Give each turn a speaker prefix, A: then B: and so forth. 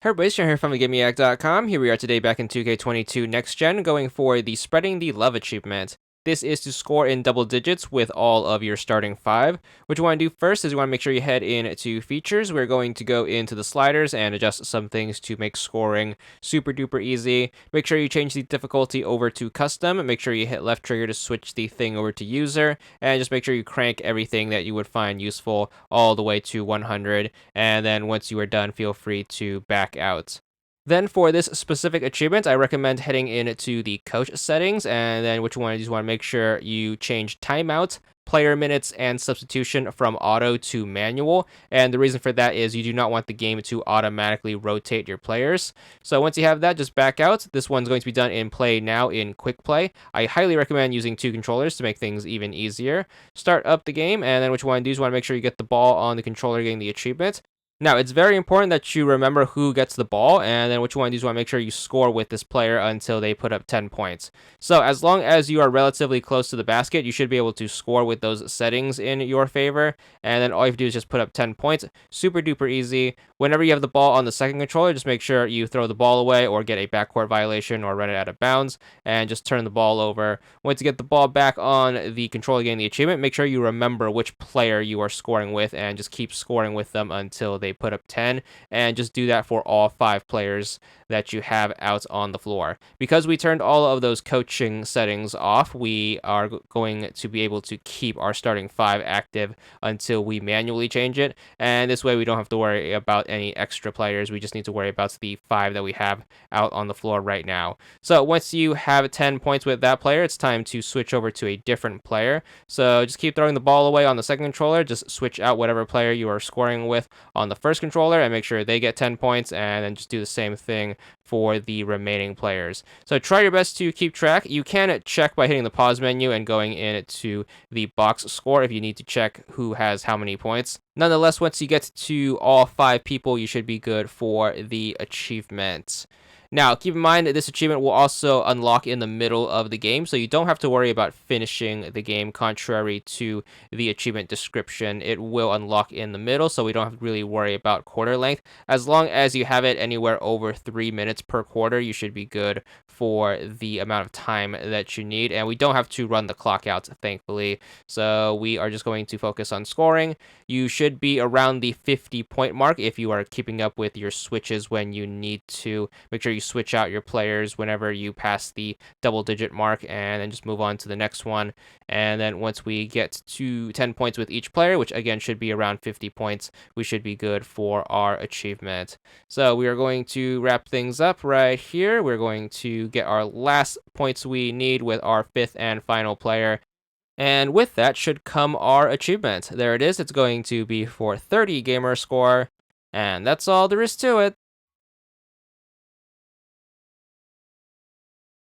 A: Hey everybody, Sean here from VidGamiac.com. Here we are today back in 2K22 Next Gen, going for the Spreading the Love achievement. This is to score in double digits with all of your starting five. What you want to do first is you want to make sure you head into features. We're going to go into the sliders and adjust some things to make scoring super duper easy. Make sure you change the difficulty over to custom. Make sure you hit left trigger to switch the thing over to user. And just make sure you crank everything that you would find useful all the way to 100. And then once you are done, feel free to back out. Then for this specific achievement, I recommend heading into the coach settings, and then what you want to do is want to make sure you change timeout, player minutes, and substitution from auto to manual. And the reason for that is you do not want the game to automatically rotate your players. So once you have that, just back out. This one's going to be done in play now in quick play. I highly recommend using two controllers to make things even easier. Start up the game, and then what you want to do is want to make sure you get the ball on the controller getting the achievement. Now, it's very important that you remember who gets the ball, and then what you want to do is want to make sure you score with this player until they put up 10 points. So as long as you are relatively close to the basket, you should be able to score with those settings in your favor, and then all you have to do is just put up 10 points. Super duper easy. Whenever you have the ball on the second controller, just make sure you throw the ball away or get a backcourt violation or run it out of bounds, and just turn the ball over. Once you get the ball back on the controller getting the achievement, make sure you remember which player you are scoring with, and just keep scoring with them until they put up 10, and just do that for all 5 players that you have out on the floor. Because we turned all of those coaching settings off, we are going to be able to keep our starting 5 active until we manually change it, and this way we don't have to worry about any extra players. We just need to worry about the 5 that we have out on the floor right now. So once you have 10 points with that player, it's time to switch over to a different player. So just keep throwing the ball away on the second controller, just switch out whatever player you are scoring with on the first controller and make sure they get 10 points, and then just do the same thing for the remaining players. So try your best to keep track. You can check by hitting the pause menu and going into the box score if you need to check who has how many points. Nonetheless, once you get to all 5 people, you should be good for the achievement. Now, keep in mind that this achievement will also unlock in the middle of the game, so you don't have to worry about finishing the game, contrary to the achievement description. It will unlock in the middle, so we don't have to really worry about quarter length. As long as you have it anywhere over 3 minutes per quarter, you should be good for the amount of time that you need, and we don't have to run the clock out, thankfully. So we are just going to focus on scoring. You should be around the 50-point mark if you are keeping up with your switches when you need to. Make sure you switch out your players whenever you pass the double-digit mark, and then just move on to the next one. And then once we get to 10 points with each player, which again should be around 50 points, we should be good for our achievement. So we are going to wrap things up right here. We're going to get our last points we need with our 5th and final player. And with that should come our achievement. There it is. It's going to be for 30 gamer score. And that's all there is to it.